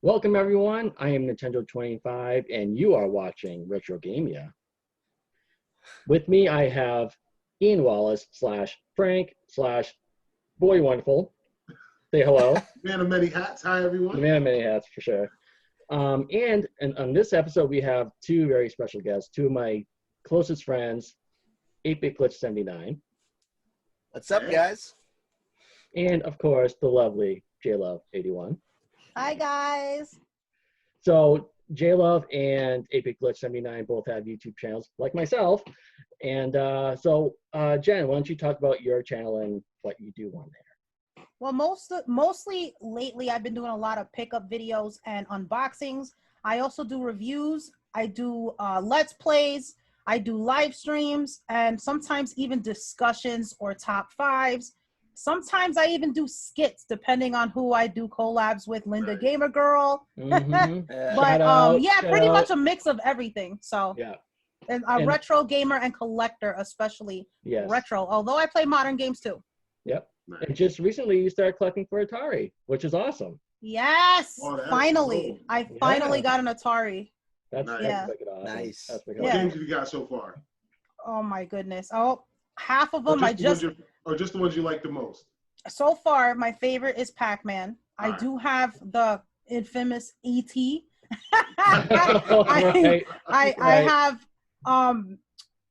Welcome everyone, I am Nintenjoe25 and you are watching Retro Gamia. With me I have Ian Wallace / Frank / Boy Wonderful. Say hello. Man of many hats, hi everyone. The man of many hats for sure. And on this episode we have two very special guests, two of my closest friends, 8BitGlitch79. What's up guys? And of course the lovely Jluv81. Hi guys. So Jluv and 8BitGlitch79 both have YouTube channels like myself. And Jen, why don't you talk about your channel and what you do on there? Well, mostly lately I've been doing a lot of pickup videos and unboxings. I also do reviews. I do Let's Plays. I do live streams and sometimes even discussions or top fives. Sometimes I even do skits, depending on who I do collabs with. Linda Gamer Girl, but yeah, pretty much a mix of everything. So yeah, and a retro gamer and collector, especially retro. Although I play modern games too. Yep. And just recently you started collecting for Atari, which is awesome. Yes, finally, cool. I finally got an Atari. That's awesome. Nice. That's what games have you got so far? Oh my goodness! Oh, half of them or just the ones you like the most? So far, my favorite is Pac-Man. I do have the infamous E.T. I have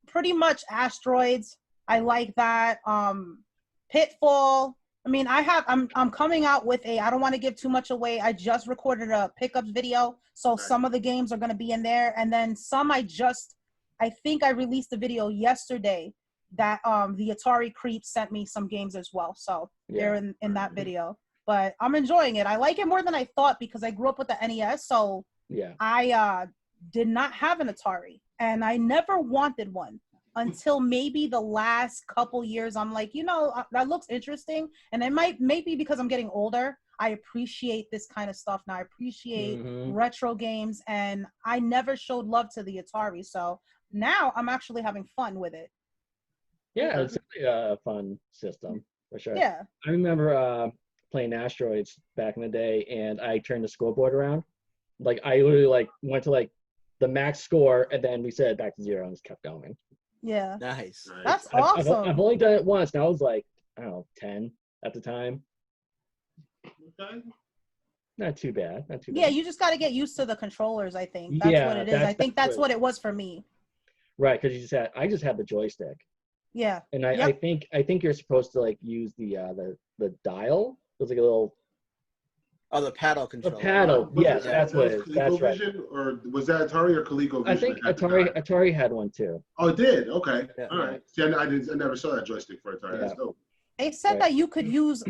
pretty much Asteroids. I like that. Pitfall. I mean, I'm coming out with I don't want to give too much away. I just recorded a pickups video, so some of the games are going to be in there, and then some I think I released the video yesterday that the Atari Creep sent me some games as well, so they're in that video. But I'm enjoying it. I like it more than I thought because I grew up with the NES, so I did not have an Atari, and I never wanted one until maybe the last couple years. I'm like, that looks interesting, and it maybe because I'm getting older, I appreciate this kind of stuff now. I appreciate retro games, and I never showed love to the Atari, so now I'm actually having fun with it. Yeah, it's a fun system for sure. Yeah. I remember playing Asteroids back in the day, and I turned the scoreboard around. Like I literally went to the max score, and then we set it back to 0 and just kept going. Yeah. Nice. That's awesome. I've only done it once, and I was like, I don't know, 10 at the time. Okay. Not too bad. Yeah, you just got to get used to the controllers. I think that's what it is. I think that's what it was for me. Right, because I just had the joystick. Yeah. And I think you're supposed to use the dial. There's like a little. Oh, the paddle controller. The paddle, yes, that's what it is. That's right. Or was that Atari or ColecoVision? I think Atari had one too. Oh, it did? Okay. Yeah. All right. See, I never saw that joystick for Atari. That's dope. They said that you could use,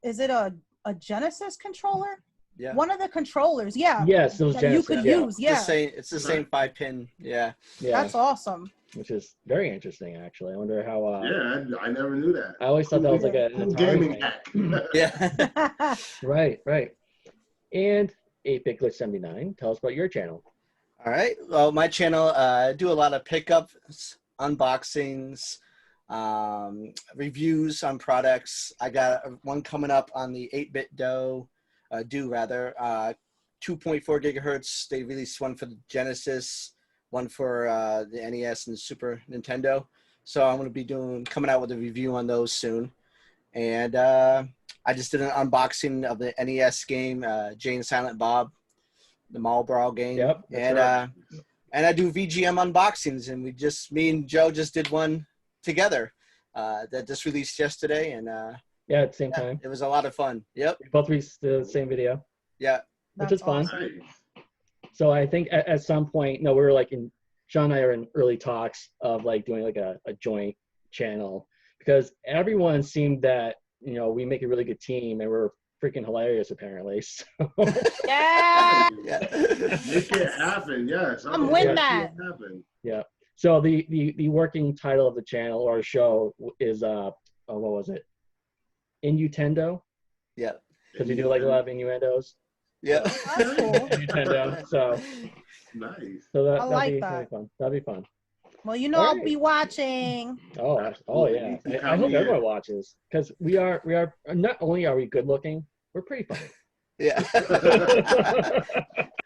is it a Genesis controller? Yeah. One of the controllers, Yes, those Genesis. You could use, It's the same 5-pin, yeah. That's awesome. Which is very interesting, actually. I wonder how. Yeah, I never knew that. I always thought that was like an Atari gaming hack. Yeah. Right. And 8BitGlitch79, tell us about your channel. All right. Well, my channel, I do a lot of pickups, unboxings, reviews on products. I got one coming up on the 8-bit do 2.4 gigahertz. They released one for the Genesis, one for the NES and Super Nintendo. So I'm going to be coming out with a review on those soon. And I just did an unboxing of the NES game, Jane Silent Bob, the Mall Brawl game. Yep. And I do VGM unboxings, and me and Joe just did one together that just released yesterday. And at the same time. It was a lot of fun. Yep. We both released the same video. Yeah. Which is fun. Awesome. So I think at some point, we were Sean and I are in early talks of doing a joint channel, because everyone seemed that, we make a really good team and we're freaking hilarious apparently. So. Yeah. Make it happen, yes. I'm with that. Yeah. So the working title of the channel or show is what was it? Inutendo? Yeah. Because we do a lot of innuendos. Yeah. That's cool. Nintendo, so nice. So I like that. That'd be fun. That'd be fun. Well, I'll be watching. Oh yeah. I hope everyone watches, because we are not only are we good looking, we're pretty funny. Yeah.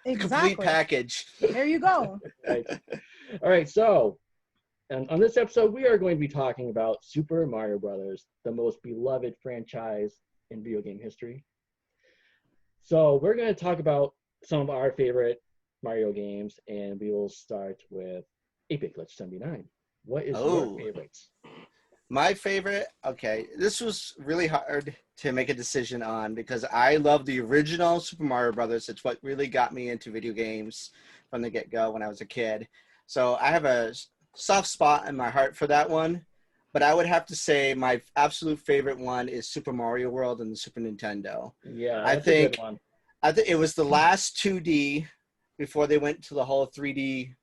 Complete Exactly. package. There you go. Right. All right, so on this episode, we are going to be talking about Super Mario Brothers, the most beloved franchise in video game history. So we're going to talk about some of our favorite Mario games, and we will start with 8BitGlitch79. What is your favorites? My favorite, okay, this was really hard to make a decision on because I love the original Super Mario Brothers. It's what really got me into video games from the get-go when I was a kid. So I have a soft spot in my heart for that one. But I would have to say my absolute favorite one is Super Mario World and the Super Nintendo. Yeah, I that's think a good one. I think it was the last 2D before they went to the whole 3D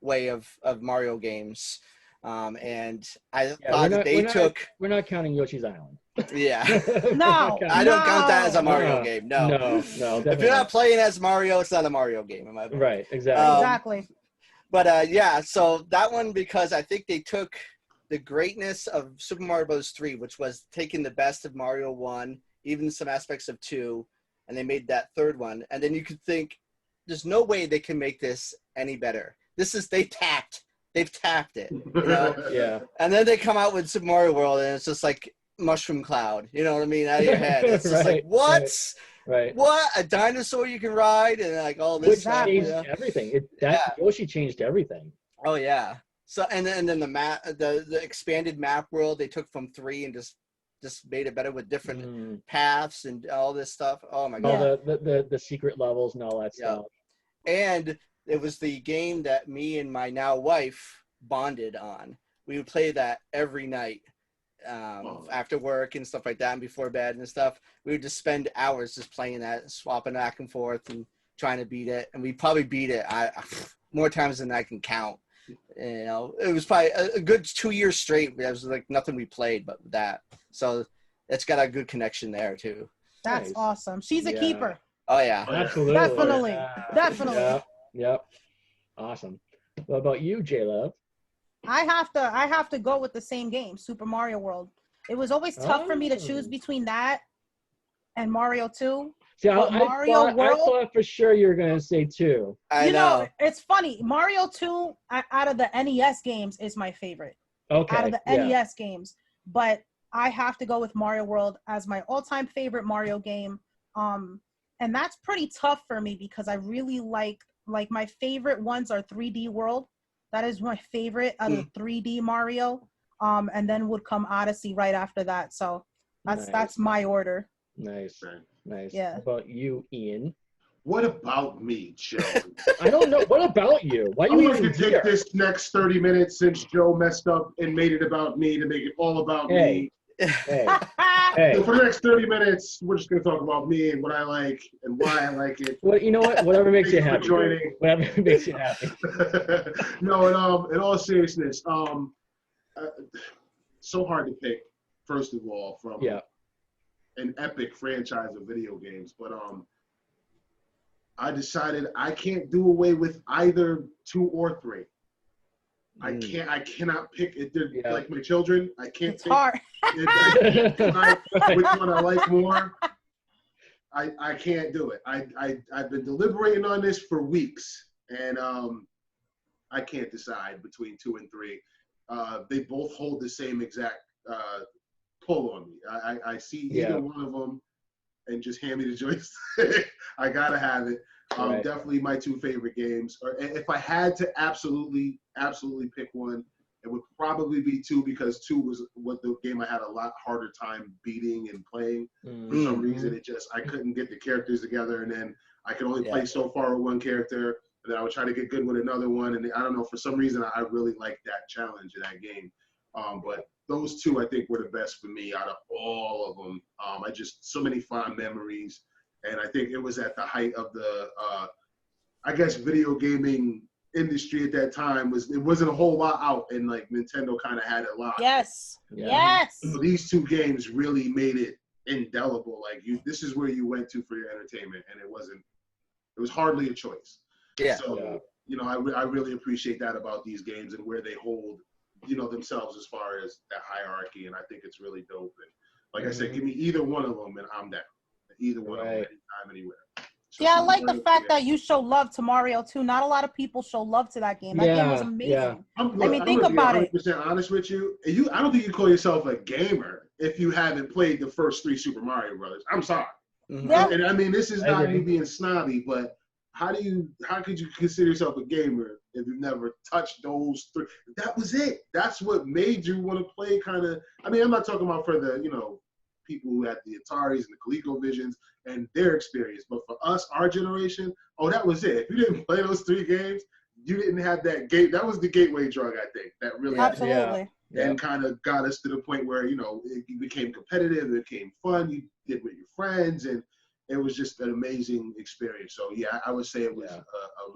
way of Mario games. And I thought that they took. We're not counting Yoshi's Island. Yeah. No, I don't count that as a no. Mario game. No. No, If you're not playing as Mario, it's not a Mario game. In my opinion. Right, exactly. Exactly. But yeah, so that one, because I think they took the greatness of Super Mario Bros. 3, which was taking the best of Mario 1, even some aspects of 2, and they made that third one. And then you could think, there's no way they can make this any better. They've tapped it, you know? Yeah. And then they come out with Super Mario World, and it's just like mushroom cloud, you know what I mean, out of your head. It's just like, what? Right. What? A dinosaur you can ride, and like all this Which stuff. changed You know? everything. Yoshi changed everything. Oh yeah. So and then the map, the expanded map world they took from 3 and just made it better with different paths and all this stuff. Oh my god. All the secret levels and all that stuff. And it was the game that me and my now wife bonded on. We would play that every night after work and stuff like that, and before bed and stuff. We would just spend hours just playing that, swapping back and forth and trying to beat it. And we probably beat it more times than I can count. You know, it was probably a good 2 years straight. There was like nothing we played but that. So it's got a good connection there too. That's Nice. awesome. She's a keeper. Oh yeah. Absolutely. Definitely. Yeah. Definitely. Yep. Awesome. What about you, J-Love? I have to go with the same game, Super Mario World. It was always tough for me to choose between that and Mario 2. See, I World, thought for sure you were going to say 2. I know. It's funny. Mario 2 out of the NES games is my favorite. Okay. Out of the NES games. But I have to go with Mario World as my all-time favorite Mario game. And that's pretty tough for me because I really like my favorite ones are 3D World. That is my favorite out of 3D Mario. And then would come Odyssey right after that. So that's my order. Nice. Yeah. How about you, Ian? What about me, Joe? I don't know. What about you? Why are I'm you going to even here? take this next 30 minutes since Joe messed up and made it about me to make it all about me. Hey. So for the next 30 minutes, we're just going to talk about me and what I like and why I like it. Well, you know what? Whatever makes you Thanks happy. for joining. Whatever makes you happy. No, in all seriousness, so hard to pick, first of all, from an epic franchise of video games. But I decided I can't do away with either 2 or 3. I cannot pick it. They're like my children. I can't It's pick. hard. Which one I like more. I can't do it. I've been deliberating on this for weeks, and I can't decide between 2 and 3. They both hold the same exact pull on me. I see either one of them and just hand me the joystick. I gotta have it. Definitely my 2 favorite games. Or if I had to absolutely pick one, it would probably be 2 because 2 was what the game I had a lot harder time beating and playing. For some reason, I couldn't get the characters together, and then I could only play so far with one character, and then I would try to get good with another one, and I don't know, for some reason I really liked that challenge in that game. But those 2 I think were the best for me out of all of them. I just so many fond memories. And I think it was at the height of the, I guess, video gaming industry at that time. It wasn't a whole lot out, and like Nintendo kind of had it locked. Yes. So these 2 games really made it indelible. Like this is where you went to for your entertainment, and it was hardly a choice. Yeah. So you know, I really appreciate that about these games and where they hold, you know, themselves as far as that hierarchy, and I think it's really dope. And like I said, give me either one of them, and I'm down. either one of them Right. anytime, anywhere. So Yeah, I Super like the Mario fact 3, that you show love to Mario too. Not a lot of people show love to that game. That game was Yeah, amazing. yeah. I'm I mean, think gonna be about it. 100% honest with you. I don't think you call yourself a gamer if you haven't played the first 3 Super Mario Brothers. I'm sorry. Mhm. Yeah. And I mean, this is I not agree. me being snobby, but how could you consider yourself a gamer if you've never touched those 3? That was it. That's what made you want to play kind of. I mean, I'm not talking about for the, people who had the Ataris and the ColecoVisions and their experience, but for us, our generation, that was it. If you didn't play those 3 games, you didn't have that gate. That was the gateway drug, I think, that really Absolutely. Yeah. and kind of got us to the point where, it became competitive, it became fun, you did with your friends, and it was just an amazing experience. So, yeah, I would say it was a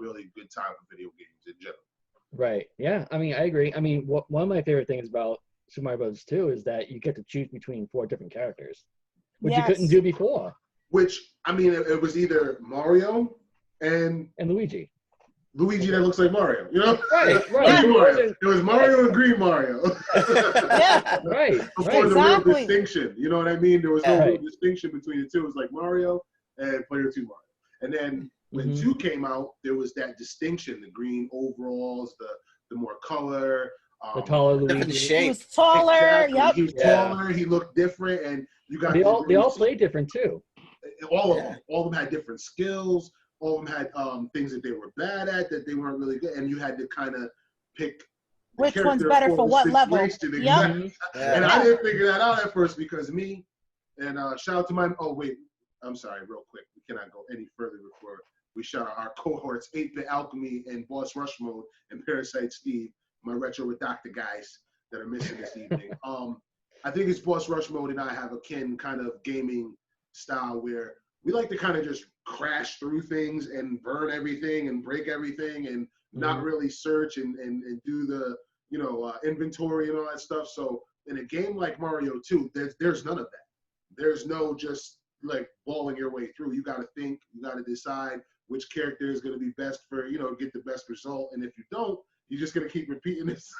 really good time for video games in general. Right. Yeah. I mean, I agree. I mean, one of my favorite things about Super Mario Bros. 2 is that you get to choose between 4 different characters, which you couldn't do before. Which, I mean, it was either Mario and Luigi. Luigi that looks like Mario, Right. It was Mario and Green Mario. Yeah. Right. Before the real distinction, you know what I mean? There was no real Right. distinction between the two. It was like Mario and Player 2 Mario. And then when 2 came out, there was that distinction: the green overalls, the more color, The taller Different Luigi. shape. He was taller. Exactly. Yep. He was taller. He looked different, and you got They to all really play different too. all of them. All of them had different skills. All of them had things that they were bad at that they weren't really good, and you had to kind of pick which one's better for what level. Exactly. Yep. And I didn't figure that out at first because me and shout out to my I'm sorry, real quick. We cannot go any further before we shout out our cohorts, 8-Bit Alchemy and Boss Rush Mode and Parasite Steve, my Retro Ridoctopus guys that are missing this evening. I think it's Boss Rush Mode and I have a kin kind of gaming style where we like to kind of just crash through things and burn everything and break everything and not really search and do the inventory and all that stuff. So in a game like Mario 2, there's none of that. There's no just like balling your way through. You got to think, you got to decide which character is going to be best for, get the best result. And if you don't, you're just going to keep repeating this.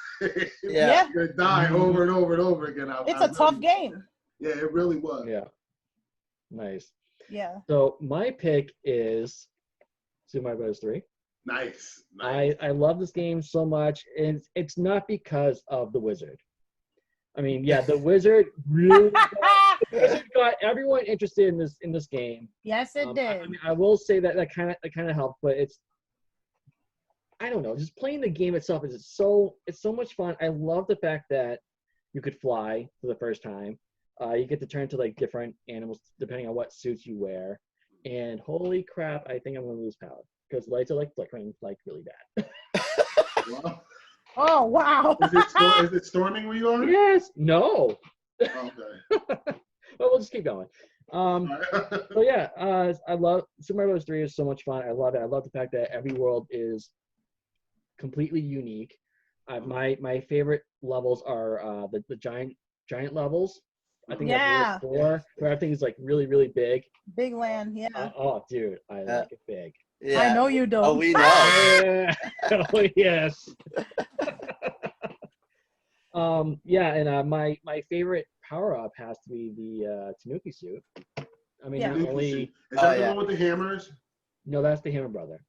Yeah. You're going to die over and over and over again. It's a tough game. Yeah, it really was. Yeah. Nice. Yeah. So my pick is Super Mario Bros. 3. Nice. I love this game so much, and it's not because of the wizard. I mean, yeah, the wizard really got everyone interested in this game. Yes, it did. I mean, I will say that kind of helped, but I don't know, just playing the game itself is so much fun. I love the fact that you could fly for the first time. You get to turn to like different animals depending on what suits you wear. And holy crap, I think I'm gonna lose power because lights are like flickering like really bad. Wow. Oh wow! Is it storming where you are? Yes. No. Okay. Well, we'll just keep going. So yeah, I love Super Mario Bros. 3 is so much fun. I love it. I love the fact that every world is completely unique. My favorite levels are the giant levels. I think that's 4 where everything's like really really big. Big land, yeah. Oh, dude, I like it big. Yeah. I know you do. Oh, we know. Oh yes. Yeah, and my favorite power up has to be the Tanuki suit. I mean, not only is that the one with the hammers? No, that's the Hammer Brother.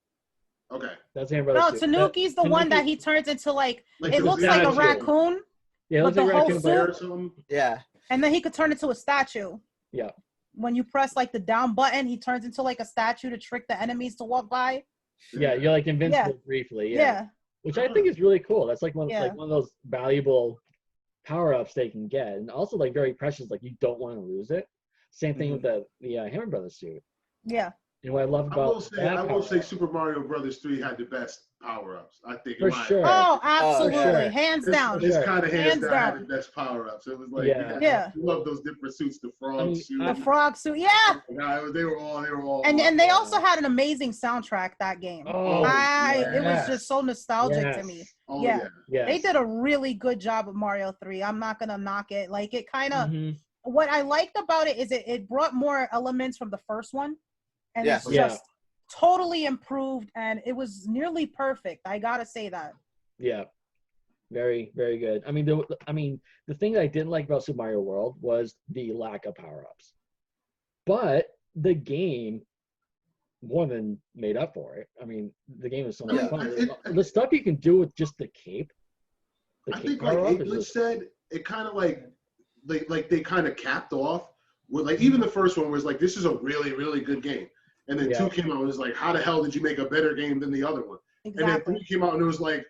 Okay. That's the Hammer Brother. No, Tanuki's the one that he turns into like it looks like a raccoon. Yeah, it looks like a raccoon or something. Yeah. And then he could turn into a statue. Yeah. When you press like the down button, he turns into like a statue to trick the enemies to walk by. Yeah, you're like invincible briefly. Yeah. Which I think is really cool. That's like one of those valuable power-ups they can get, and also like very precious. Like you don't want to lose it. Same thing with the Hammer Brothers suit. Yeah. And what I love about I will say Super Mario Brothers 3 had the best power-ups. I think for sure. Oh, absolutely, sure. hands down. It's kind of hands down down. had the best power-ups. It was like yeah. You love those different suits, the frog suit. The frog suit, yeah. They were all. And they also had an amazing soundtrack that game. Oh, it was just so nostalgic to me. Oh, yeah. Yes. They did a really good job with Mario 3. I'm not gonna knock it. Like it kind of. What I liked about it is it brought more elements from the first one, and it's just totally improved, and it was nearly perfect. I gotta say that. Yeah, very very good. I mean, the thing that I didn't like about Super Mario World was the lack of power ups, but the game more than made up for it. I mean, the game is so much fun. The stuff you can do with just the cape. I think like 8BitGlitch said, it kind of like they kind of capped off with like even the first one was like this is a really really good game, and then 2 came out and it was like how the hell did you make a better game than the other one? Exactly. And then 3 came out and it was like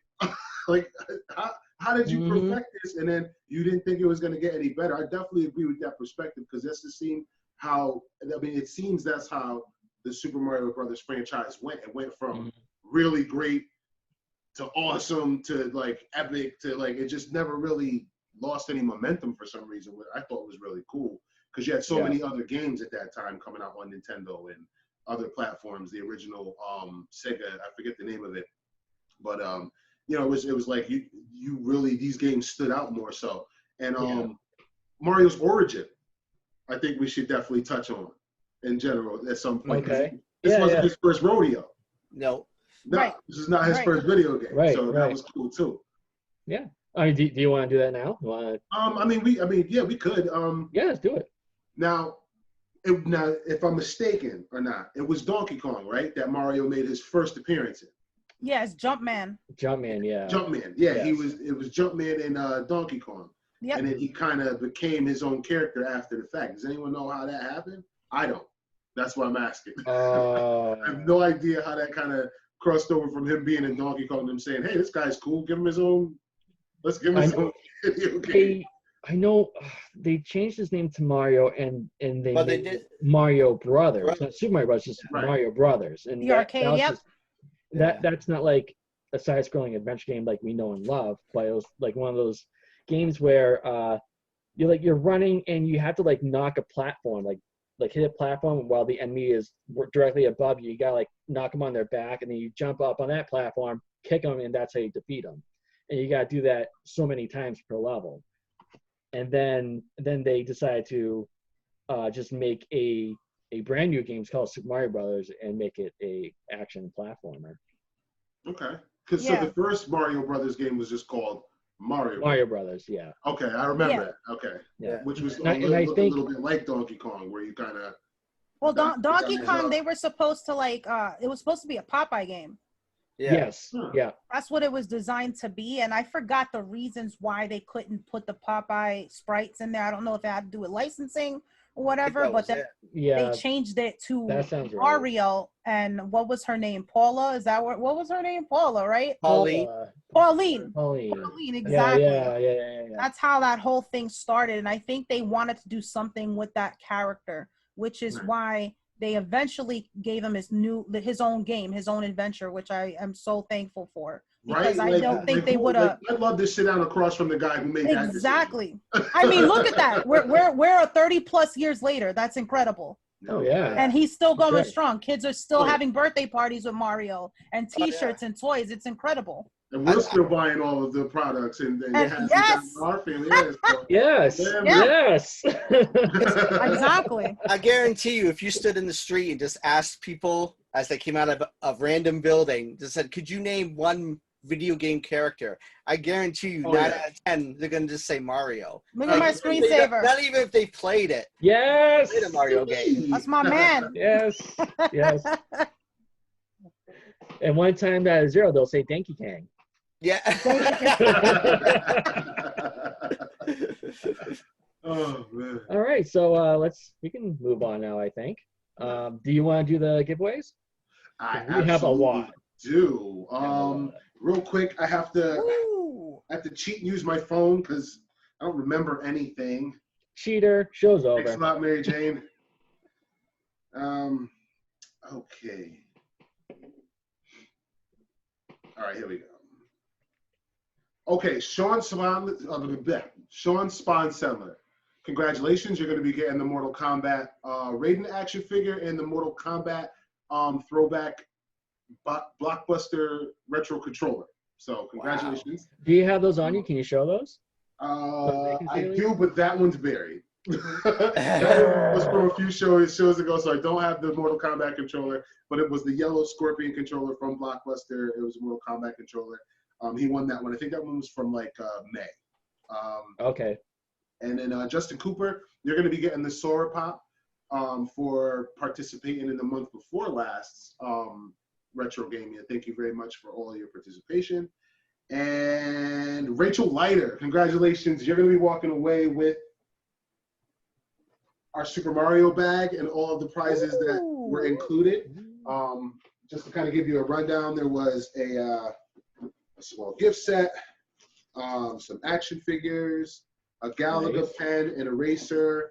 like how did you perfect this? And then you didn't think it was going to get any better. I definitely agree with that perspective because that's the scene how I mean it seems that's how the Super Mario Brothers franchise went. It went from really great to awesome to like epic to like it just never really lost any momentum for some reason. What I thought was really cool because you had so many other games at that time coming out on Nintendo and other platforms. The original Sega, I forget the name of it, but you know it was like you really these games stood out more so. And Mario's origin, I think we should definitely touch on in general at some point. Okay. This wasn't his first rodeo. No. No, this is not his first video game. So that was cool too. Yeah. I mean, do you want to do that now? I mean, we could. Yeah, let's do it. Now, if I'm mistaken or not, it was Donkey Kong, right? That Mario made his first appearance in. Yes, Jumpman. Jumpman, yeah. Jumpman, yeah. Yes. It was Jumpman in Donkey Kong. Yep. And then he kind of became his own character after the fact. Does anyone know how that happened? I don't. That's what I'm asking. I have no idea how that kind of crossed over from him being in Donkey Kong and them saying, hey, this guy's cool. Give him his own. Let's give him his own video game. I know they changed his name to Mario and they did Mario Brothers. Not Super Mario Brothers, just Mario Brothers. And the arcade, that's not like a side-scrolling adventure game like we know and love, but it was like one of those games where you're running and you have to like knock a platform, like hit a platform while the enemy is directly above you. You gotta like knock them on their back, and then you jump up on that platform, kick them, and that's how you defeat them. And you gotta do that so many times per level. And then they decided to just make a brand new game called Super Mario Brothers and make it a action platformer. Okay, because so the first Mario Brothers game was just called Mario Brothers, yeah. Okay, I remember that. Okay, which was a little bit like Donkey Kong, where you kind of. Well, Donkey Kong, they were supposed to like. It was supposed to be a Popeye game. Yeah. Yes. Yeah. That's what it was designed to be, and I forgot the reasons why they couldn't put the Popeye sprites in there. I don't know if it had to do with licensing or whatever, but they changed it to Mario. Right. And what was her name? Paula? Is that what was her name? Paula, right? Pauline, exactly. Yeah. That's how that whole thing started, and I think they wanted to do something with that character, which is why they eventually gave him his own game, his own adventure, which I am so thankful for. Because I don't think they would have. I'd love to sit down across from the guy who made that. Exactly. I mean, look at that. We're 30+ years later. That's incredible. Oh yeah. And he's still going strong. Kids are still having birthday parties with Mario and T-shirts and toys. It's incredible. And we're still buying all of the products and our family. Yes. Exactly. I guarantee you, if you stood in the street and just asked people as they came out of a random building, just said, "Could you name one video game character?" I guarantee you, 9 out of 10, they're gonna just say Mario. Look at my screensaver. Not even if they played it. Yes. Played a Mario game. That's my man. Yes. And one time that is 0, they'll say Donkey Kong. Yeah. Oh man. All right, so we can move on now, I think. Do you want to do the giveaways? We have a lot. Real quick, I have to cheat and use my phone because I don't remember anything. Cheater, show's over. Thanks a lot, Mary Jane. Okay. All right, here we go. Okay, Sean Sponseller. Congratulations, you're going to be getting the Mortal Kombat Raiden action figure and the Mortal Kombat throwback blockbuster retro controller. So congratulations. Wow. Do you have those on you? Can you show those? I do, but that one's buried. That was from a few shows ago, so I don't have the Mortal Kombat controller, but it was the yellow Scorpion controller from Blockbuster. It was a Mortal Kombat controller. He won that one. I think that one was from like May. Okay. And then Justin Cooper, you're going to be getting the Sora Pop for participating in the month before last Retro Gamia. Thank you very much for all your participation. And Rachel Leiter, congratulations. You're going to be walking away with our Super Mario bag and all of the prizes that were included. Just to kind of give you a rundown, there was a small gift set, some action figures, a Galaga pen, an eraser,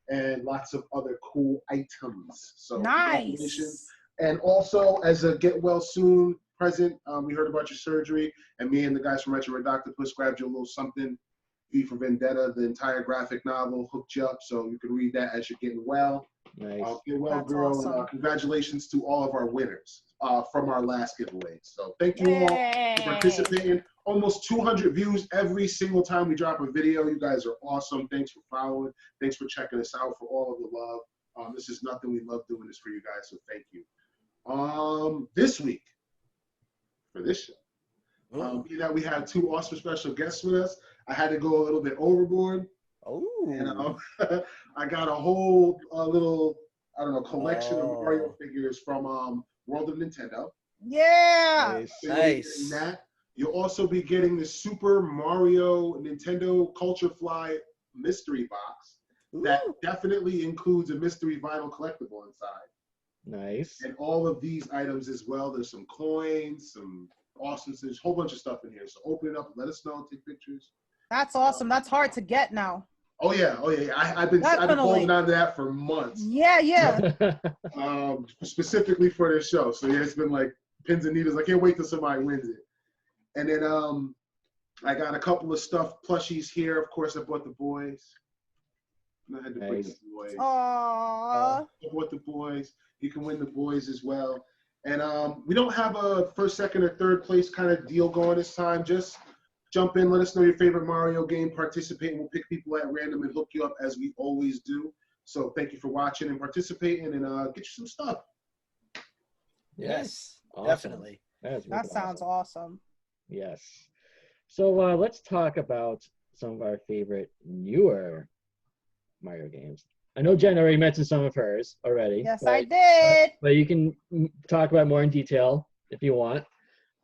and lots of other cool items. So nice. And also, as a get well soon present, we heard about your surgery, and me and the guys from Retro Ridoctopus grabbed you a little something. V for Vendetta, the entire graphic novel, hooked you up so you can read that as you're getting well. Nice. Get well, That's girl. awesome. And congratulations to all of our winners from our last giveaway. So thank you all for participating. Almost 200 views every single time we drop a video. You guys are awesome. Thanks for following. Thanks for checking us out, for all of the love. This is nothing. We love doing this for you guys, so thank you. This week, for this show, being that we have two awesome special guests with us, I had to go a little bit overboard. Oh. And I got a whole little, I don't know, collection of Mario figures from World of Nintendo. Yeah. Nice. That. You'll also be getting the Super Mario Nintendo Culture Fly mystery box. That definitely includes a mystery vinyl collectible inside. Nice. And all of these items as well. There's some coins, some awesome, there's a whole bunch of stuff in here. So open it up and let us know, take pictures. That's awesome. That's hard to get now. Oh yeah, oh yeah. I've been holding on to that for months. Yeah. Specifically for this show. So yeah, it's been like pins and needles. I can't wait till somebody wins it. And then I got a couple of stuffed plushies here. Of course, I bought the boys. I had to bring the boys. Aww. I bought the boys. You can win the boys as well. And we don't have a first, second, or third place kind of deal going this time. Just jump in, let us know your favorite Mario game, participate, and we'll pick people at random and hook you up as we always do. So thank you for watching and participating, and get you some stuff. Yes, awesome. definitely. That sounds awesome. Yes. So let's talk about some of our favorite newer Mario games. I know Jen already mentioned some of hers already. Yes, I did. But you can talk about more in detail if you want.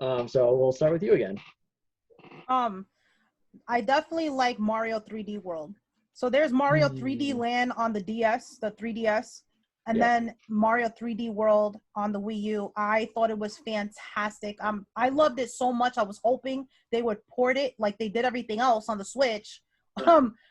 So we'll start with you again. I definitely like Mario 3D World. So there's Mario 3D Land on the DS, the 3DS, and then Mario 3D World on the Wii U. I thought it was fantastic. I loved it so much. I was hoping they would port it like they did everything else on the Switch.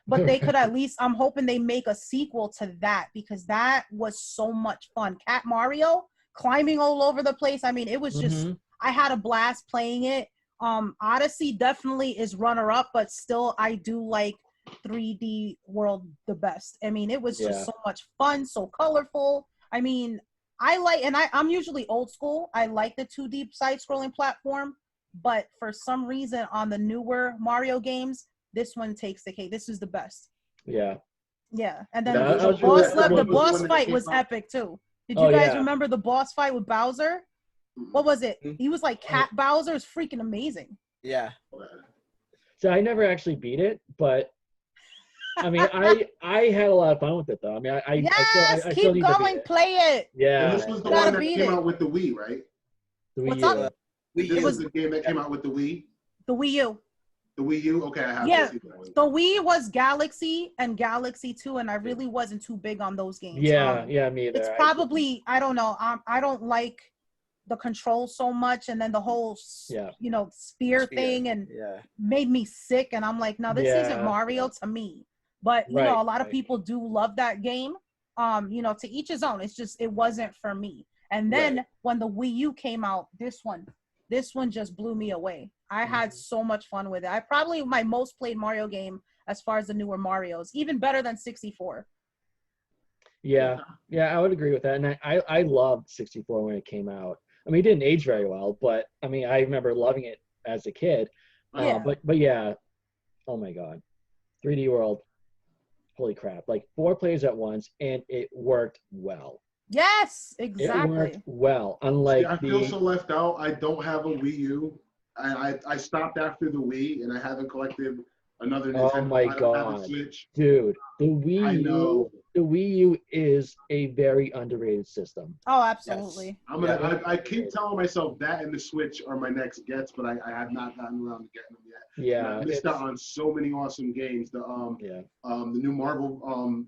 But they could at least, I'm hoping they make a sequel to that, because that was so much fun. Cat Mario climbing all over the place. I mean, it was just, I had a blast playing it. Odyssey definitely is runner-up, but still I do like 3D World the best. I mean, it was just so much fun, so colorful. I mean, I like, and I'm usually old school. I like the 2D side-scrolling platform, but for some reason on the newer Mario games, this one takes the cake. This is the best. Yeah. And then the the boss fight was epic too. Did you guys remember the boss fight with Bowser? What was it? He was like Cat Bowser. Is freaking amazing. Yeah. So I never actually beat it, but I mean, I had a lot of fun with it though. I mean, I keep going, play it. Yeah. And this was the one that came out with the Wii, right? The Wii What's U. up? This was the game that came out with the Wii. The Wii U. The Wii U? Okay, I have Yeah, to see that one. the Wii was Galaxy and Galaxy 2, and I really wasn't too big on those games. Yeah, me either. It's probably, I don't know, I don't like the control so much, and then the whole, you know, spear thing, and made me sick, and I'm like, no, this isn't Mario to me. But, you know, a lot of people do love that game. You know, to each his own. It's just, it wasn't for me. And then when the Wii U came out, this one just blew me away. I had so much fun with it. Probably my most played Mario game as far as the newer Marios, even better than 64. Yeah, I would agree with that. And I loved 64 when it came out. I mean, it didn't age very well, but I mean, I remember loving it as a kid. But yeah, oh my God, 3D World, holy crap! Like 4 players at once, and it worked well. Yes, exactly. It worked well. Unlike I feel so left out. I don't have a Wii U. I stopped after the Wii, and I haven't collected another Oh Nintendo. my I don't have a God, Switch. dude, I know. The Wii U is a very underrated system. Oh, Yes. absolutely. I keep telling myself that and the Switch are my next gets, but I have not gotten around to getting them yet. Yeah, And I missed out on so many awesome games. The new Marvel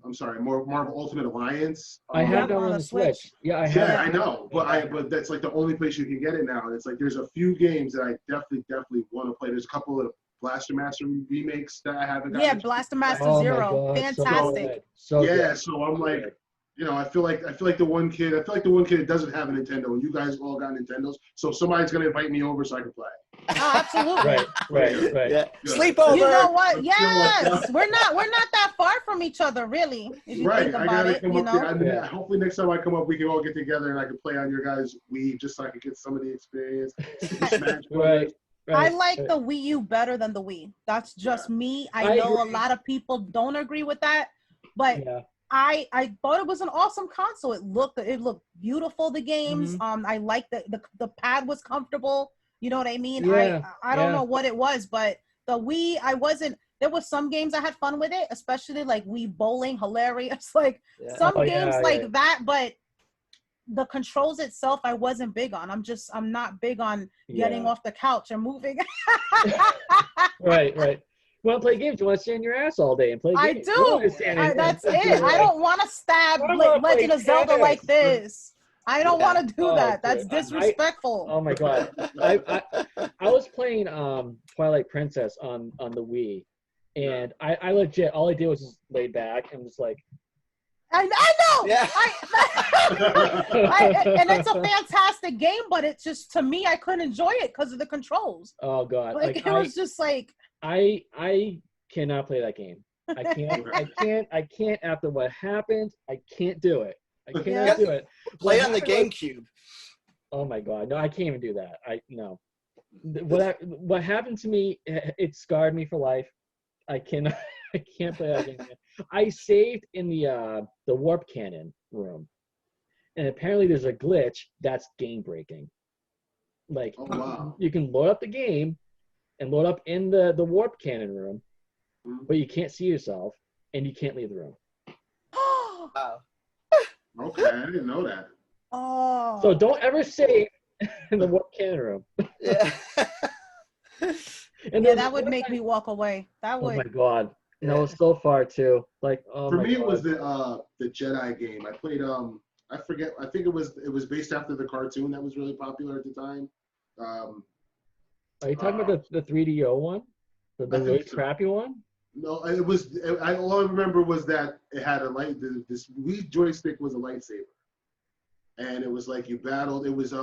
Marvel Ultimate Alliance. I have that on on the the Switch. Switch. Yeah, I have. Yeah, I know, but that's like the only place you can get it now. And it's like there's a few games that I definitely want to play. There's a couple of Blaster Master remakes that I haven't gotten. Yeah, Blaster Master Oh my Zero, God, so fantastic. good. So yeah, good. so I'm So like, good. you know, I feel like the one kid that doesn't have a Nintendo. You guys all got Nintendos, so somebody's gonna invite me over so I can play. Oh, absolutely. Right. Yeah. Good. Sleepover. You know what? Let's Yes, we're not that far from each other, really. If you Right, think I about gotta it, come you up know. there. Yeah. Hopefully next time I come up, we can all get together and I can play on your guys' Wii just so I can get some of the experience. Smash Right. I like the Wii U better than the Wii. That's just me. I know agree. a lot of people don't agree with that, but Yeah. I thought it was an awesome console. It looked beautiful. The games. I liked the pad was comfortable. You know what I mean? Yeah. I don't know what it was, but the Wii, I wasn't. There was some games I had fun with it, especially like Wii Bowling, hilarious. Like some games like that, but the controls itself, I wasn't big on. I'm not big on getting off the couch and moving. Right. You want to play games? You want to stay on your ass all day and play games? I do. That's it. I don't want to stab Legend of Zelda like this. I don't want to do that. That's disrespectful. Oh my God. I was playing Twilight Princess on the Wii, and I legit, all I did was just lay back and was like, I know. Yeah. And it's a fantastic game, but it's just, to me, I couldn't enjoy it because of the controls. Oh God. Like it was just like, I cannot play that game. I can't after what happened. I can't do it. I cannot do it. Play on the GameCube. Oh my God. No, I can't even do that. No. What happened to me, it scarred me for life. I can't play that game again. I saved in the warp cannon room, and apparently there's a glitch that's game breaking. Like, you can load up the game and load up in the warp cannon room, but you can't see yourself and you can't leave the room. Wow. Okay, I didn't know that. Oh. So don't ever save in the warp cannon room. Yeah. And that would make me walk away. That would. Oh my God. No, so far too. Like, oh For my me, God. it was the Jedi game. I played I forget. I think it was based after the cartoon that was really popular at the time. Are you talking about the 3DO one? The really crappy one? No, it was. All I remember was that it had a light. This Wii joystick was a lightsaber, and it was like you battled. It was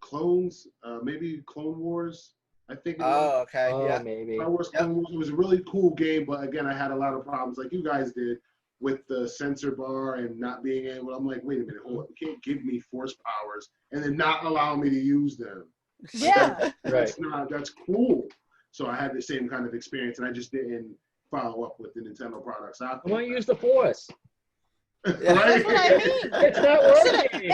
clones, maybe Clone Wars. I think. Okay. Oh, maybe. Star Wars Clone Wars. It was a really cool game, but again, I had a lot of problems, like you guys did, with the sensor bar and not being able. I'm like, wait a minute, hold up. You can't give me force powers and then not allow me to use them. Yeah. That's cool. So I had the same kind of experience, and I just didn't follow up with the Nintendo products. I want to use the Force. Right? That's what I mean. It's not working.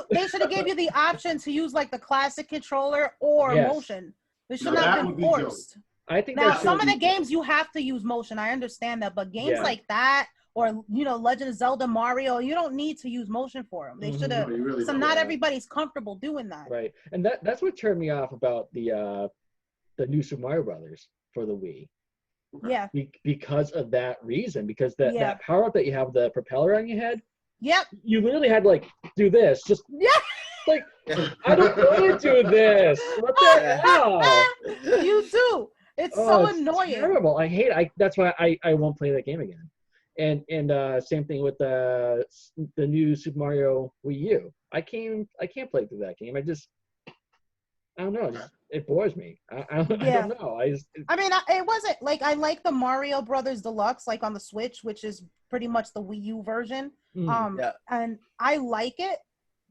They should have gave you the option to use like the classic controller or motion. They should not have been forced. I think now some of the games you have to use motion. I understand that, but games like that, or Legend of Zelda, Mario, you don't need to use motion for them. They should have. Really not everybody's comfortable doing that. Right, and that's what turned me off about the new Super Mario Brothers for the Wii. Yeah. Because of that reason, because that power up that you have, the propeller on your head. Yep. You literally had to like do this, just like I don't want to do this. What the hell? You do. It's so annoying. Terrible. I hate it. That's why I won't play that game again. And same thing with the new Super Mario Wii U. I can't play through that game. I don't know. It bores me. I don't know. I mean, it wasn't like I like the Mario Brothers Deluxe, like on the Switch, which is pretty much the Wii U version. And I like it,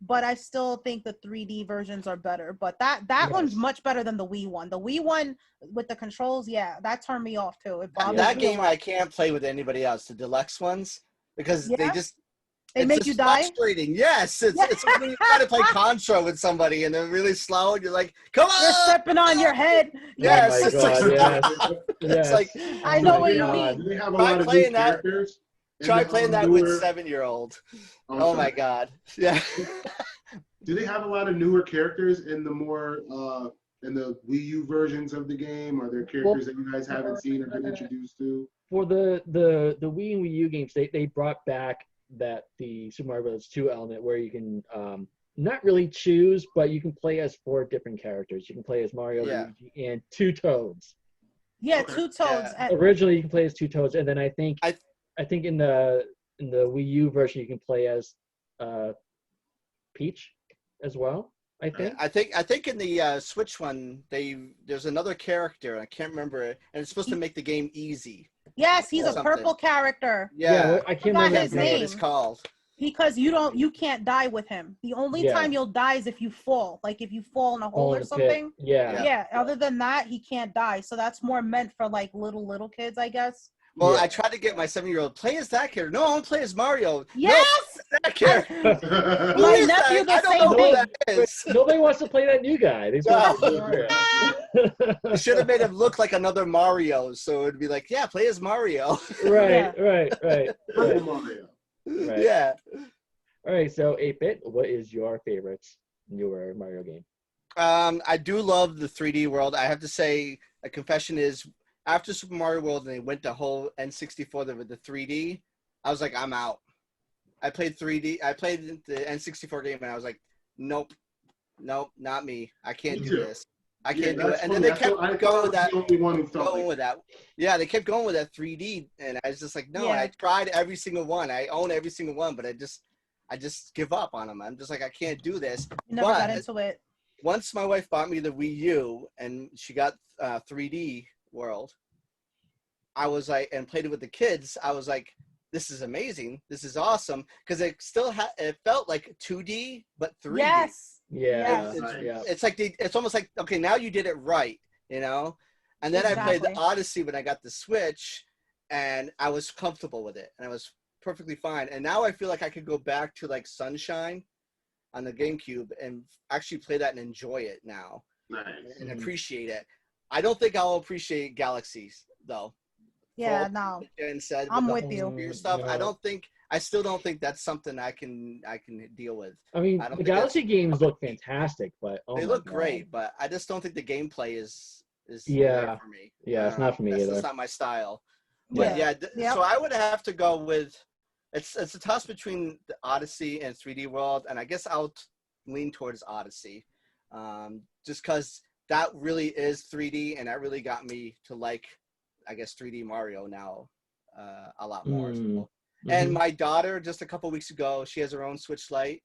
but I still think the 3D versions are better. But that one's much better than the Wii one. The Wii one with the controls, that turned me off too. It bothers that me game I can't play with anybody else. The deluxe ones, because They make you die? Frustrating. Yes, it's like when you try to play Contra with somebody and they're really slow and you're like, come on! They're stepping on your head. Yes, Oh my it's God, like, yes. it's like I know what you Do mean. they have a Try lot of new playing that- characters? try And playing that with 7-year-old. Oh my sorry. God. Yeah. Do they have a lot of newer characters in the more in the Wii U versions of the game? Are there characters that you guys haven't seen or been introduced to? For the Wii and Wii U games, they brought back the Super Mario Bros. 2 element where you can not really choose, but you can play as 4 different characters. You can play as Mario, Luigi, and 2 Toads. Yeah, Okay. 2 Toads. Yeah. Originally, you can play as 2 Toads, and then I think in the Wii U version, you can play as Peach as well. I think in the Switch one, there's another character. I can't remember it, and it's supposed to make the game easy. Yes, he's a Something. purple character. Yeah, I can't forgot remember his his name. what it's called. Because you can't die with him. The only time you'll die is if you fall. Like if you fall in a hole or something. Yeah. Other than that, he can't die. So that's more meant for like little kids, I guess. Well, I tried to get my 7-year-old play as that character. No, I want to play as Mario. Yes! No, that character. Who My is nephew that? the I don't know same who that is. Nobody wants to play that new guy. They I should have made him look like another Mario, so it'd be like, yeah, play as Mario. Right. Mario. Right. Yeah. All right, so 8-Bit, what is your favorite newer Mario game? I do love the 3D world. I have to say, a confession is, after Super Mario World and they went the whole N64 with the 3D, I was like, I'm out. I played 3D. I played the N64 game and I was like, nope, not me. I can't do this. I can't do it. And then they kept going with that. Yeah, they kept going with that 3D, and I was just like, no. Yeah. And I tried every single one. I own every single one, but I just give up on them. I'm just like, I can't do this. You never got into it. Once my wife bought me the Wii U and she got 3D World, I was like, and played it with the kids, I was like, this is amazing. This is awesome. Because it still it felt like 2D, but 3D. Yes. Yeah. It's like, it's almost like, okay, now you did it right, you know? And then I played the Odyssey when I got the Switch, and I was comfortable with it. And I was perfectly fine. And now I feel like I could go back to like Sunshine on the GameCube and actually play that and enjoy it now. Nice. And appreciate it. I don't think I'll appreciate Galaxies though. Yeah, no. And said I'm with you. Stuff. I still don't think that's something I can deal with. I mean, the Galaxy games look fantastic, but they look great, but I just don't think the gameplay is there for me. Yeah, it's not for me either. That's not my style. But so I would have to go with it's a toss between the Odyssey and 3D World, and I guess I'll lean towards Odyssey, just because that really is 3D, and that really got me to like, I guess, 3D Mario now a lot more. And my daughter, just a couple weeks ago, she has her own Switch Lite.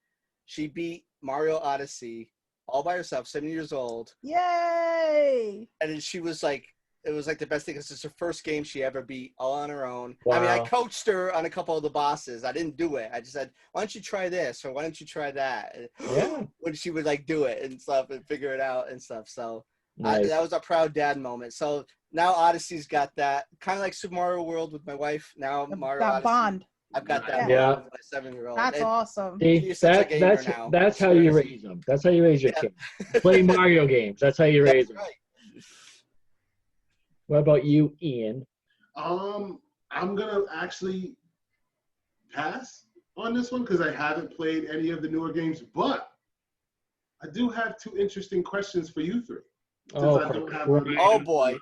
She beat Mario Odyssey all by herself, 7 years old. Yay! And she was like, it was like the best thing because it's her first game she ever beat all on her own. Wow. I mean, I coached her on a couple of the bosses. I didn't do it. I just said, why don't you try this or why don't you try that? Yeah. When she would like do it and stuff and figure it out and stuff. So nice. that was a proud dad moment. So now Odyssey's got that kind of like Super Mario World with my wife. Now Mario Odyssey. Bond. I've got that bond with my 7-year-old. That's awesome. See, that's how you raise them. That's how you raise your kid. Play Mario games. That's how you raise them. Right. What about you, Ian? I'm gonna actually pass on this one because I haven't played any of the newer games, but I do have 2 interesting questions for you 3. Oh boy.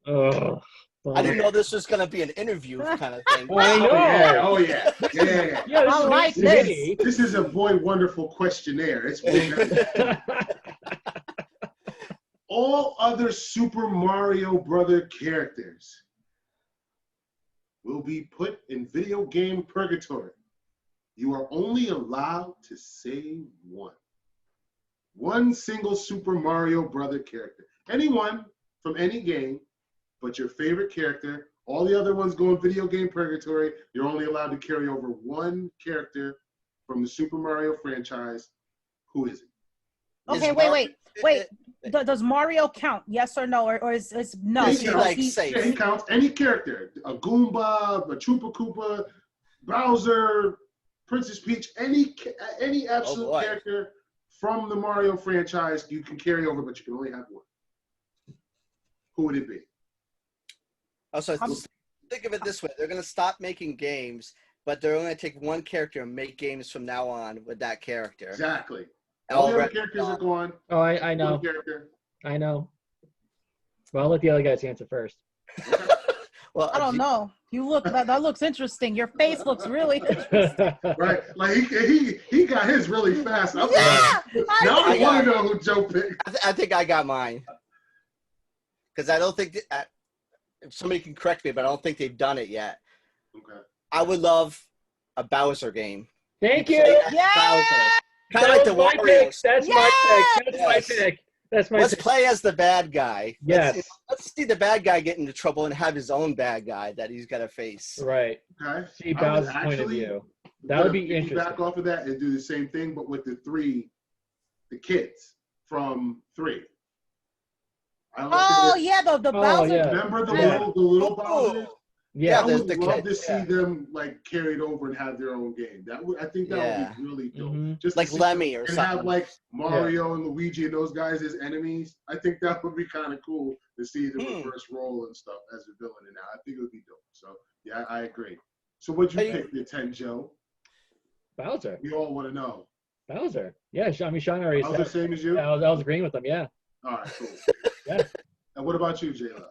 Oh, I didn't know this was going to be an interview kind of thing. I know. Oh yeah. I like this. This is a Boy Wonderful questionnaire. It's all other Super Mario Brother characters will be put in video game purgatory. You are only allowed to say one. One single Super Mario Brother character. Anyone from any game, but your favorite character. All the other ones go in video game purgatory. You're only allowed to carry over one character from the Super Mario franchise. Who is it? Okay, wait. Does Mario count? Yes or no? Or is no? He counts any character. A Goomba, a Chupa Koopa, Bowser, Princess Peach, any absolute character from the Mario franchise you can carry over, but you can only have one. Who would it be? Also, think of it this way: they're going to stop making games, but they're going to take one character and make games from now on with that character. Exactly. All the other characters are gone. Oh, I know. I know. Well, I'll let the other guys answer first. Well, I don't know. You look that looks interesting. Your face looks really interesting. Right, like he got his really fast. Yeah, now I want to know who Joe picked. I think I got mine because I don't think if somebody can correct me, but I don't think they've done it yet. Okay. I would love a Bowser game. Thank you. Yeah. Bowser. Kind of like the Warriors. That's my pick. That's my pick. That's my Let's pick. play as the bad guy. Yes. Let's see the bad guy get into trouble and have his own bad guy that he's got to face. Right. Okay. See Bowser's point of view. That would be interesting. Back off of that and do the same thing, but with the kids from 3. Oh yeah, the Bowser. Yeah. Remember the little Bowser? Yeah, I would love to see them like carried over and have their own game. I think that would be really dope. Just like Lemmy or something. And have like Mario and Luigi and those guys as enemies. I think that would be kind of cool to see the reverse role and stuff as a villain in that. I think it would be dope. So yeah, I agree. So what'd you pick, Nintenjoe? Bowser. We all want to know. Bowser. Yeah, I mean Sean already said. The same as you? Yeah, I was agreeing with them. Yeah. All right, cool. Yeah. And what about you, Jayla?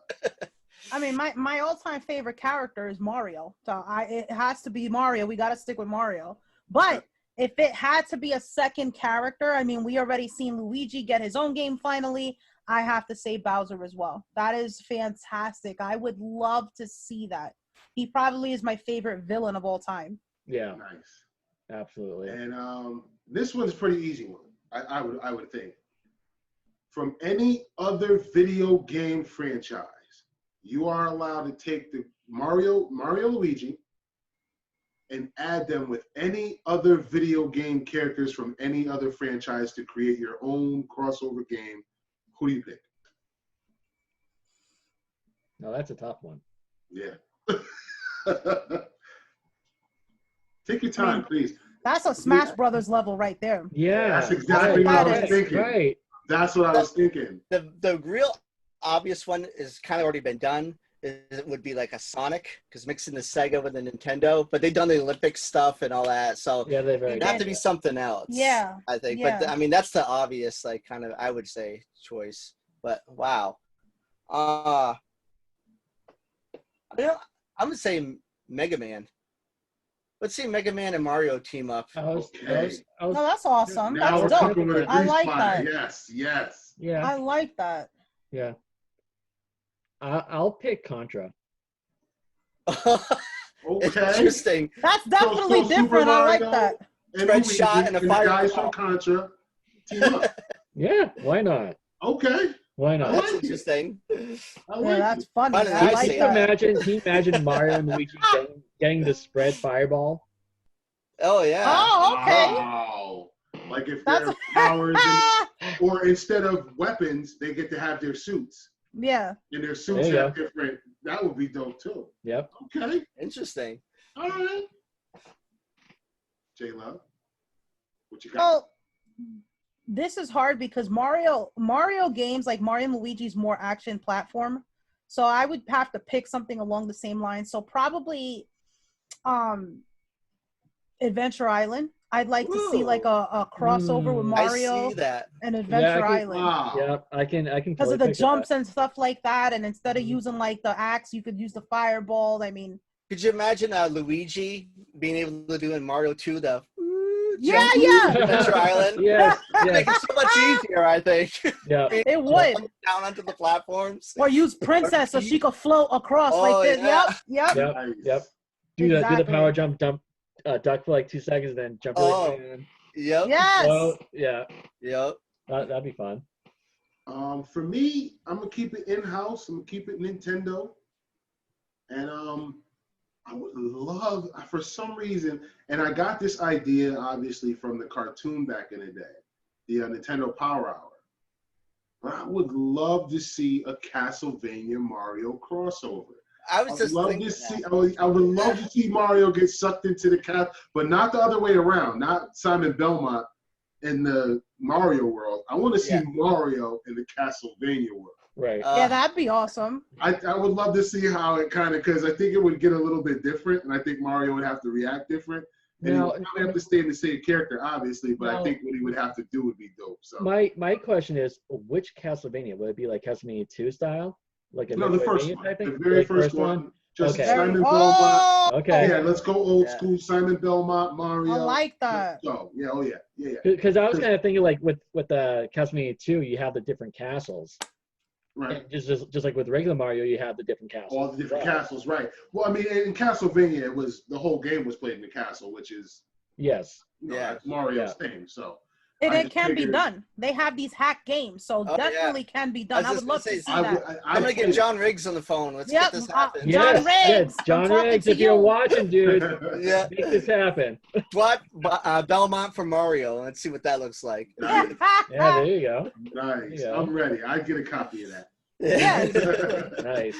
I mean, my all-time favorite character is Mario. So it has to be Mario. We got to stick with Mario. But if it had to be a second character, I mean, we already seen Luigi get his own game finally. I have to say Bowser as well. That is fantastic. I would love to see that. He probably is my favorite villain of all time. Yeah. Nice. Absolutely. And this one's a pretty easy one. I would think. From any other video game franchise, you are allowed to take the Mario Luigi and add them with any other video game characters from any other franchise to create your own crossover game. Who do you pick? No, that's a tough one. Yeah. Take your time, please. That's a Smash Brothers level right there. Yeah. That's exactly what I was thinking. Right. That's what I was thinking. The real obvious one is kind of already been done. It would be like a Sonic, because mixing the Sega with the Nintendo, but they've done the Olympic stuff and all that. So yeah, they've it'd have to be something else. Yeah, I think. yeah. But I mean, that's the obvious, like, kind of, I would say, choice. But wow, I'm gonna say Mega Man. Let's see Mega Man and Mario team up. No, that's awesome. Now that's dope. I like that. Yes. Yeah. I like that. Yeah. I'll pick Contra. Okay. Interesting. That's definitely different. I like that. Red shot and a fire. Guys from Contra team up. Yeah, why not? Okay. Why not? That's interesting. That's funny. I like that. Can you imagine Mario and Luigi getting the spread fireball? Oh yeah. Oh, okay. Wow. Like if their powers, or instead of weapons, they get to have their suits. Yeah. And their suits are different. That would be dope too. Yep. Okay. Interesting. All right. J-Love, what you got? Well, this is hard because Mario games like Mario and Luigi's more action platform. So I would have to pick something along the same lines. So probably Adventure Island. I'd like to see like a crossover with Mario and Adventure Island. Wow. Yeah, I can because of the jumps and stuff like that. And instead of using like the axe, you could use the fireball. I mean, could you imagine Luigi being able to do in Mario 2 the Adventure Island? Yes. Make it so much easier, I think. Yeah, it would. Down onto the platforms. Or use Princess so she could float across like this. Yeah. Yep. Do the power jump, duck for like 2 seconds, then jump. Yep. Yes. So, yeah. Yep. That'd be fun. For me, I'm gonna keep it in house. I'm gonna keep it Nintendo, and I would love, for some reason, and I got this idea obviously from the cartoon back in the day, the Nintendo Power Hour. But I would love to see a Castlevania Mario crossover. I was would just love thinking to see. that. I would love to see Mario get sucked into the castle, but not the other way around. Not Simon Belmont in the Mario world. I want to see Mario in the Castlevania world. Right. Yeah, that'd be awesome. I would love to see how it kind of, because I think it would get a little bit different, and I think Mario would have to react different. And he would probably have to stay in the same character, obviously, but I think what he would have to do would be dope. So my question is, which Castlevania would it be? Like Castlevania 2 style, like a no, the first Metroidvania one, type thing? the very Like first one. Just Okay. Simon Belmont. Okay. Yeah, let's go old school. Simon Belmont, Mario. I like that. So yeah, oh yeah, yeah, yeah. Because I was kind of thinking like with the Castlevania 2, you have the different castles. Right. And just like with regular Mario, you have the different castles. All the different castles, right? Well, I mean, in Castlevania, it was the whole game was played in the castle, which is yes, that's Mario's thing. So. It can be done. They have these hack games, so definitely can be done. I would love to see that. I'm gonna get John Riggs on the phone. Let's get this happen. John Riggs. Yes, John Riggs, if you're watching, dude, make this happen. What Belmont for Mario? Let's see what that looks like. Yeah, there you go. Nice. I'm ready. I'd get a copy of that. Yes. Nice.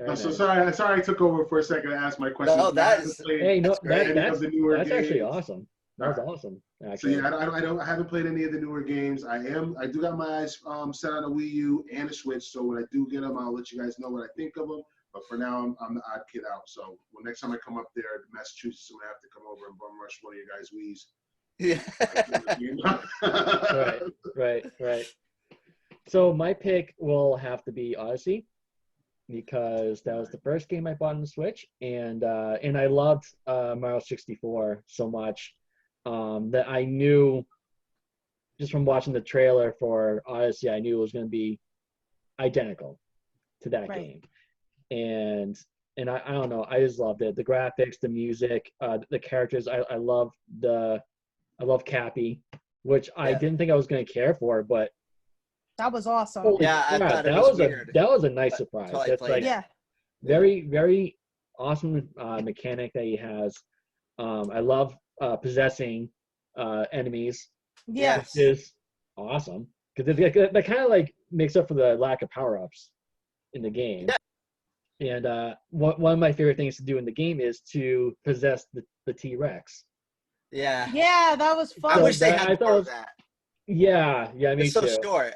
I'm so sorry. Sorry, I took over for a second to ask my question. No, that's actually awesome. That was awesome. Actually. So yeah, I haven't played any of the newer games. I do got my eyes set on a Wii U and a Switch. So when I do get them, I'll let you guys know what I think of them. But for now, I'm the odd kid out. So next time I come up there to Massachusetts, I'm gonna have to come over and bum rush one of your guys' Wii's. Yeah. Right. So my pick will have to be Odyssey, because that was the first game I bought on the Switch, and I loved Mario 64 so much that I knew just from watching the trailer for Odyssey, I knew it was going to be identical to that game, and I don't know, I just loved it. The graphics, the music, the characters. I love Cappy, which I didn't think I was going to care for, but that was awesome. Yeah, I thought it was weird. That was a nice surprise. That's like very, very awesome mechanic that he has. I love possessing enemies. Yes, which is awesome because that kind of like makes up for the lack of power-ups in the game. Yeah. And one of my favorite things to do in the game is to possess the T-Rex. Yeah, that was fun. I wish they had more of that. Yeah, me it's so too. short.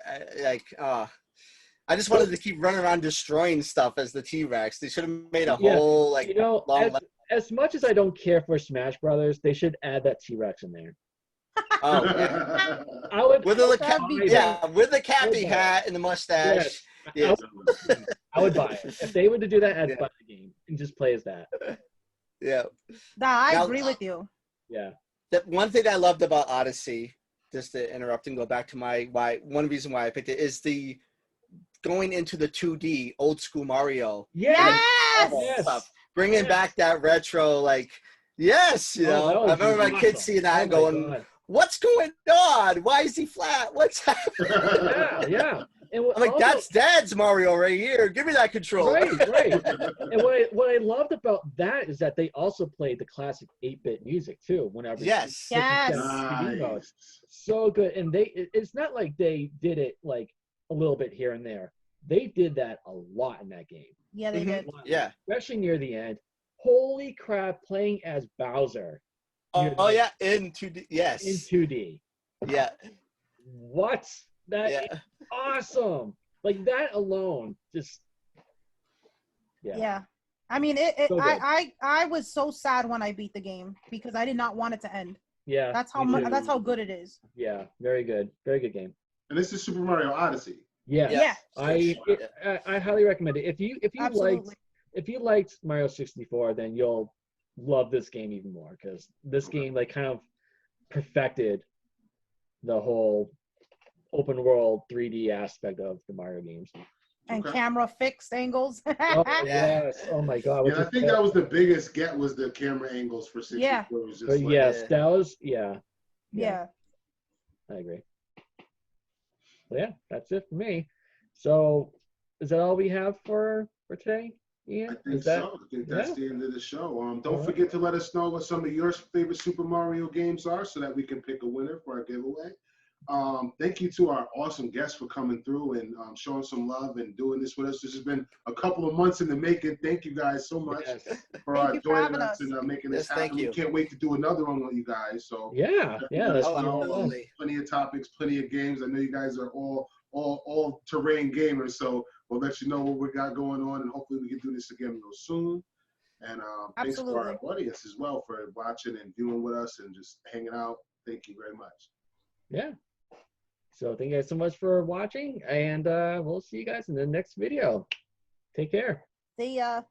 I just wanted to keep running around destroying stuff as the T-Rex. They should have made a whole long. As much as I don't care for Smash Brothers, they should add that T-Rex in there. Oh, yeah. I would with the Cappy hat and the mustache. Yes. I would buy it if they were to do that. I'd buy the game and just play as that. Yeah. I agree with you. Yeah. That one thing I loved about Odyssey, just to interrupt and go back to one reason why I picked it, is the going into the 2D old school Mario. Yes. Bringing back that retro, I remember my kids seeing that and going, "What's going on? Why is he flat? What's happening?" Yeah. And I'm like, that's Dad's Mario right here. Give me that control. Right. And what I loved about that is that they also played the classic 8-bit music too. Whenever yes, nice. So good, and it's not like they did it like a little bit here and there. They did that a lot in that game. Yeah, they did. Yeah, especially near the end. Holy crap! Playing as Bowser. In 2D. Yes. In 2D. Yeah. What? That is awesome. Like that alone, just yeah. I mean, so I was so sad when I beat the game because I did not want it to end. Yeah. That's how good it is. Yeah, very good game. And this is Super Mario Odyssey. Yeah. I highly recommend it. If you liked Mario 64, then you'll love this game even more because this game kind of perfected the whole open world 3D aspect of the Mario games. And camera fixed angles. Yes. Oh my God. Yeah, I think that was the biggest get was the camera angles for 64. Yeah. That was Yeah. I agree. Well, yeah, that's it for me. So, is that all we have for today, Ian? I think that's the end of the show. Don't forget to let us know what some of your favorite Super Mario games are so that we can pick a winner for our giveaway. Thank you to our awesome guests for coming through and showing some love and doing this with us. This has been a couple of months in the making. Thank you guys so much for Thank you for joining having us us. and making Yes, this happen. thank you. We can't wait to do another one with you guys. So Yeah, that's Oh, absolutely. plenty of topics, plenty of games. I know you guys are all terrain gamers, so we'll let you know what we got going on, and hopefully we can do this again real soon. And thanks to our audience as well for watching and viewing with us and just hanging out. Thank you very much. Yeah. So thank you guys so much for watching, and we'll see you guys in the next video. Take care. See ya.